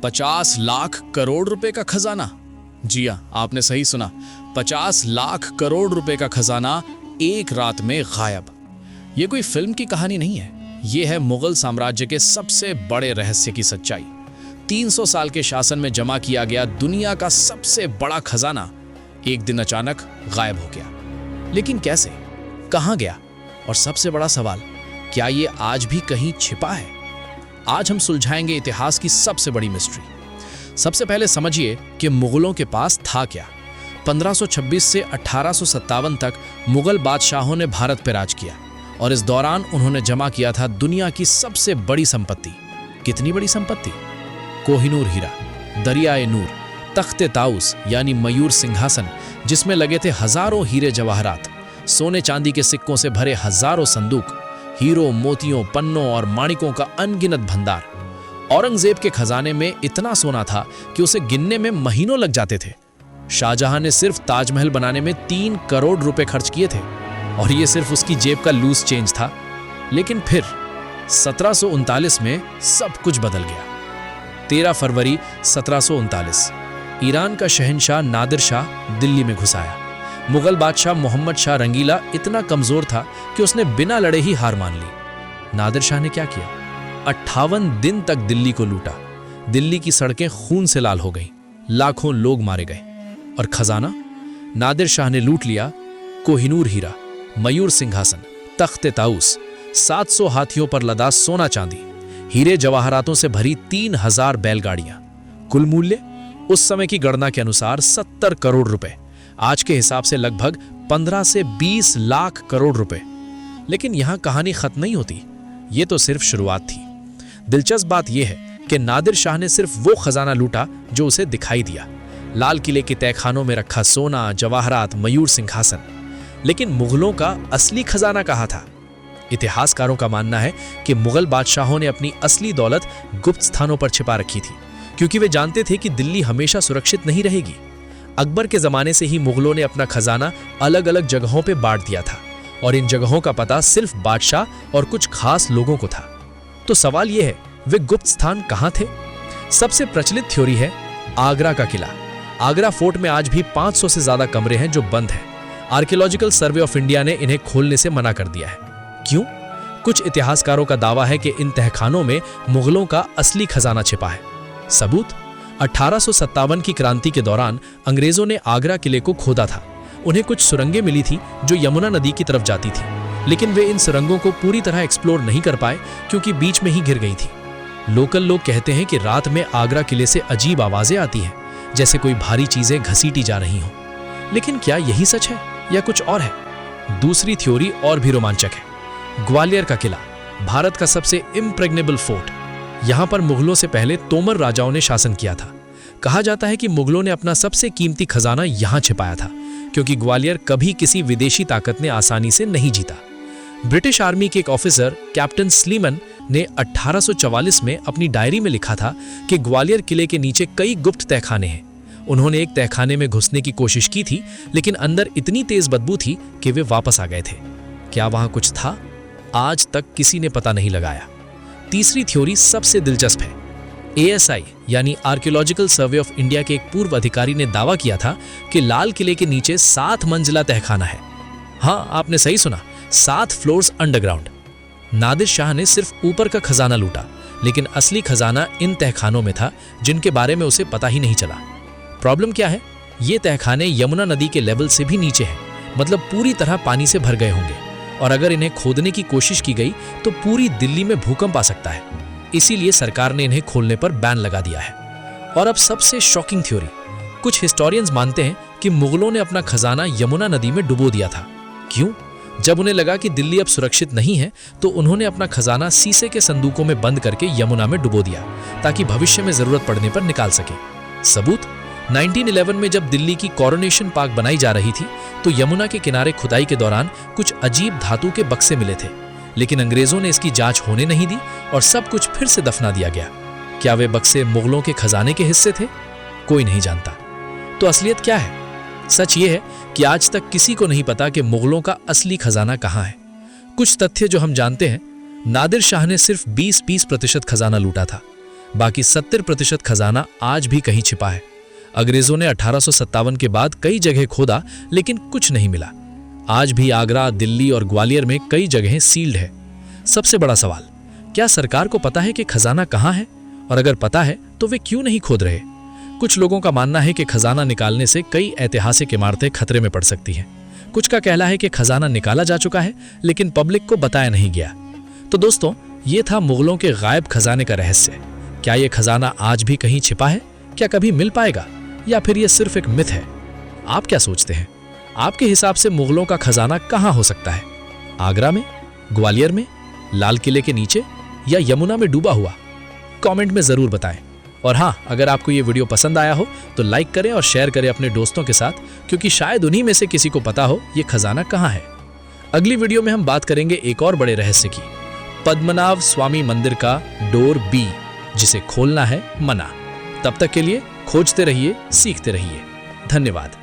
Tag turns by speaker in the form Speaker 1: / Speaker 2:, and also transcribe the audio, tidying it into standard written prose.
Speaker 1: 50 लाख करोड़ रुपए का खजाना। जी हाँ, आपने सही सुना, 50 लाख करोड़ रुपए का खजाना एक रात में गायब। ये कोई फिल्म की कहानी नहीं है, ये है मुगल साम्राज्य के सबसे बड़े रहस्य की सच्चाई। 300 साल के शासन में जमा किया गया दुनिया का सबसे बड़ा खजाना एक दिन अचानक गायब हो गया। लेकिन कैसे, कहां गया, और सबसे बड़ा सवाल, क्या ये आज भी कहीं छिपा है? आज हम सुलझाएंगे इतिहास की सबसे बड़ी मिस्ट्री। सबसे पहले समझिए कि मुगलों के पास था क्या। 1526 से 1857 तक मुगल बादशाहों ने भारत पर राज किया और इस दौरान उन्होंने जमा किया था दुनिया की सबसे बड़ी संपत्ति। कितनी बड़ी संपत्ति? कोहिनूर हीरा, दरियाए नूर, तख्ते ताउस यानी मयूर सिंहासन जिसमें लगे थे हजारों हीरे जवाहरात, सोने चांदी के सिक्कों से भरे हजारों संदूक, हीरों, मोतियों, पन्नों और माणिकों का अनगिनत भंडार। औरंगजेब के खजाने में इतना सोना था कि उसे गिनने में महीनों लग जाते थे। शाहजहां ने सिर्फ ताजमहल बनाने में 3 करोड़ रुपए खर्च किए थे और यह सिर्फ उसकी जेब का लूज चेंज था। लेकिन फिर 1739 में सब कुछ बदल गया। 13 फरवरी 1739 ईरान का शहंशाह नादिर शाह दिल्ली में घुस आया। मुगल बादशाह मोहम्मद शाह रंगीला इतना कमजोर था कि उसने बिना लड़े ही हार मान ली। नादिर शाह ने क्या किया? 58 दिन तक दिल्ली को लूटा। दिल्ली की सड़कें खून से लाल हो गईं, लाखों लोग मारे गए। और खजाना? नादिर शाह ने लूट लिया कोहिनूर हीरा, मयूर सिंहासन, तख्ते ताउस, 700 हाथियों पर लदा सोना चांदी, हीरे जवाहरातों से भरी 3000 बैलगाड़ियां। कुल मूल्य उस समय की गणना के अनुसार 70 करोड़ रुपए, आज के हिसाब से लगभग 15 से 20 लाख करोड़ रुपए। लेकिन यहां कहानी खत्म नहीं होती, यह तो सिर्फ शुरुआत थी। दिलचस्प बात यह है कि नादिर शाह ने सिर्फ वो खजाना लूटा जो उसे दिखाई दिया, लाल किले के तहखानों में रखा सोना, जवाहरात, मयूर सिंहासन। लेकिन मुगलों का असली खजाना कहाँ था? इतिहासकारों का मानना है कि मुगल बादशाहों ने अपनी असली दौलत गुप्त स्थानों पर छिपा रखी थी, क्योंकि वे जानते थे कि दिल्ली हमेशा सुरक्षित नहीं रहेगी। अकबर के जमाने से ही मुगलों ने अपना खजाना अलग अलग जगहों पे बांट दिया था और इन जगहों का पता सिर्फ बादशाह और कुछ खास लोगों को था। तो सवाल यह है, वे गुप्त स्थान कहां थे? सबसे प्रचलित थ्योरी है आगरा का किला। आगरा फोर्ट में आज भी 500 से ज्यादा कमरे हैं जो बंद हैं। आर्कियोलॉजिकल सर्वे ऑफ इंडिया ने इन्हें खोलने से मना कर दिया है। क्यों? कुछ इतिहासकारों का दावा है कि इन तहखानों में मुगलों का असली खजाना छिपा है। सबूत? 1857 की क्रांति के दौरान अंग्रेजों ने आगरा किले को खोदा था। उन्हें कुछ सुरंगें मिली थी जो यमुना नदी की तरफ जाती थी, लेकिन वे इन सुरंगों को पूरी तरह एक्सप्लोर नहीं कर पाए क्योंकि बीच में ही घिर गई थी। लोकल लोग कहते हैं कि रात में आगरा किले से अजीब आवाजें आती हैं, जैसे कोई भारी चीजें घसीटी जा रही हों। लेकिन क्या यही सच है या कुछ और है? दूसरी थ्योरी और भी रोमांचक है। ग्वालियर का किला, भारत का सबसे इम्प्रेग्नेबल फोर्ट। यहां पर मुगलों से पहले तोमर राजाओं ने शासन किया था। कहा जाता है कि मुगलों ने अपना सबसे कीमती खजाना यहां छिपाया था, क्योंकि ग्वालियर कभी किसी विदेशी ताकत ने आसानी से नहीं जीता। ब्रिटिश आर्मी के एक ऑफिसर कैप्टन स्लीमन ने 1844 में अपनी डायरी में लिखा था कि ग्वालियर किले के नीचे कई गुप्त तहखाने हैं। उन्होंने एक तहखाने में घुसने की कोशिश की थी, लेकिन अंदर इतनी तेज बदबू थी कि वे वापस आ गए थे। क्या वहां कुछ था? आज तक किसी ने पता नहीं लगाया। तीसरी थ्योरी सबसे दिलचस्प है। ASI यानी आर्कियोलॉजिकल सर्वे ऑफ इंडिया के एक पूर्व अधिकारी ने दावा किया था कि लाल किले के नीचे 7 मंजिला तहखाना है। हाँ, आपने सही सुना, 7 फ्लोर्स अंडरग्राउंड। नादिर शाह ने सिर्फ ऊपर का खजाना लूटा, लेकिन असली खजाना इन तहखानों में था जिनके बारे में उसे पता ही नहीं चला। प्रॉब्लम क्या है? ये तहखाने यमुना नदी के लेवल से भी नीचे हैं, मतलब पूरी तरह पानी से भर गए होंगे, और अगर इन्हें खोदने की कोशिश की गई तो पूरी दिल्ली में भूकंप आ सकता है। इसीलिए सरकार ने इन्हें खोलने पर बैन लगा दिया है। और अब सबसे शॉकिंग थ्योरी, कुछ हिस्टोरियंस मानते हैं कि मुगलों ने अपना खजाना यमुना नदी में डुबो दिया था। क्यों? जब उन्हें लगा कि दिल्ली अब सुरक्षित नहीं है, तो उन्होंने अपना खजाना शीशे के संदूकों में बंद करके यमुना में डुबो दिया, ताकि भविष्य में जरूरत पड़ने पर निकाल सके। सबूत? 1911 में जब दिल्ली की कोरोनेशन पार्क बनाई जा रही थी, तो यमुना के किनारे खुदाई के दौरान कुछ अजीब धातु के बक्से मिले थे, लेकिन अंग्रेजों ने इसकी जांच होने नहीं दी और सब कुछ फिर से दफना दिया गया। क्या वे बक्से मुगलों के खजाने के हिस्से थे? कोई नहीं जानता। तो असलियत क्या है? सच ये है कि आज तक किसी को नहीं पता कि मुगलों का असली खजाना कहाँ है। कुछ तथ्य जो हम जानते हैं, नादिर शाह ने सिर्फ 20-20% खजाना लूटा था।
Speaker 2: बाकी 70% खजाना आज भी कहीं छिपा है। अंग्रेजों ने 1857 के बाद कई जगह खोदा, लेकिन कुछ नहीं मिला। आज भी आगरा, दिल्ली और ग्वालियर में कई जगहें सील्ड है। सबसे बड़ा सवाल, क्या सरकार को पता है कि खजाना कहाँ है? और अगर पता है तो वे क्यों नहीं खोद रहे? कुछ लोगों का मानना है कि खजाना निकालने से कई ऐतिहासिक इमारतें खतरे में पड़ सकती हैं। कुछ का कहना है कि खजाना निकाला जा चुका है, लेकिन पब्लिक को बताया नहीं गया। तो दोस्तों, ये था मुगलों के गायब खजाने का रहस्य। क्या ये खजाना आज भी कहीं छिपा है? क्या कभी मिल पाएगा, या फिर ये सिर्फ एक मिथ है? आप क्या सोचते हैं? आपके हिसाब से मुगलों का खजाना कहाँ हो सकता है? आगरा में, ग्वालियर में, लाल किले के नीचे, या यमुना में डूबा हुआ? कमेंट में जरूर बताएं। और हाँ, अगर आपको ये वीडियो पसंद आया हो तो लाइक करें और शेयर करें अपने दोस्तों के साथ, क्योंकि शायद उन्हीं में से किसी को पता हो ये खजाना कहाँ है। अगली वीडियो में हम बात करेंगे एक और बड़े रहस्य की, पद्मनाभ स्वामी मंदिर का डोर बी, जिसे खोलना है मना। तब तक के लिए खोजते रहिए, सीखते रहिए। धन्यवाद।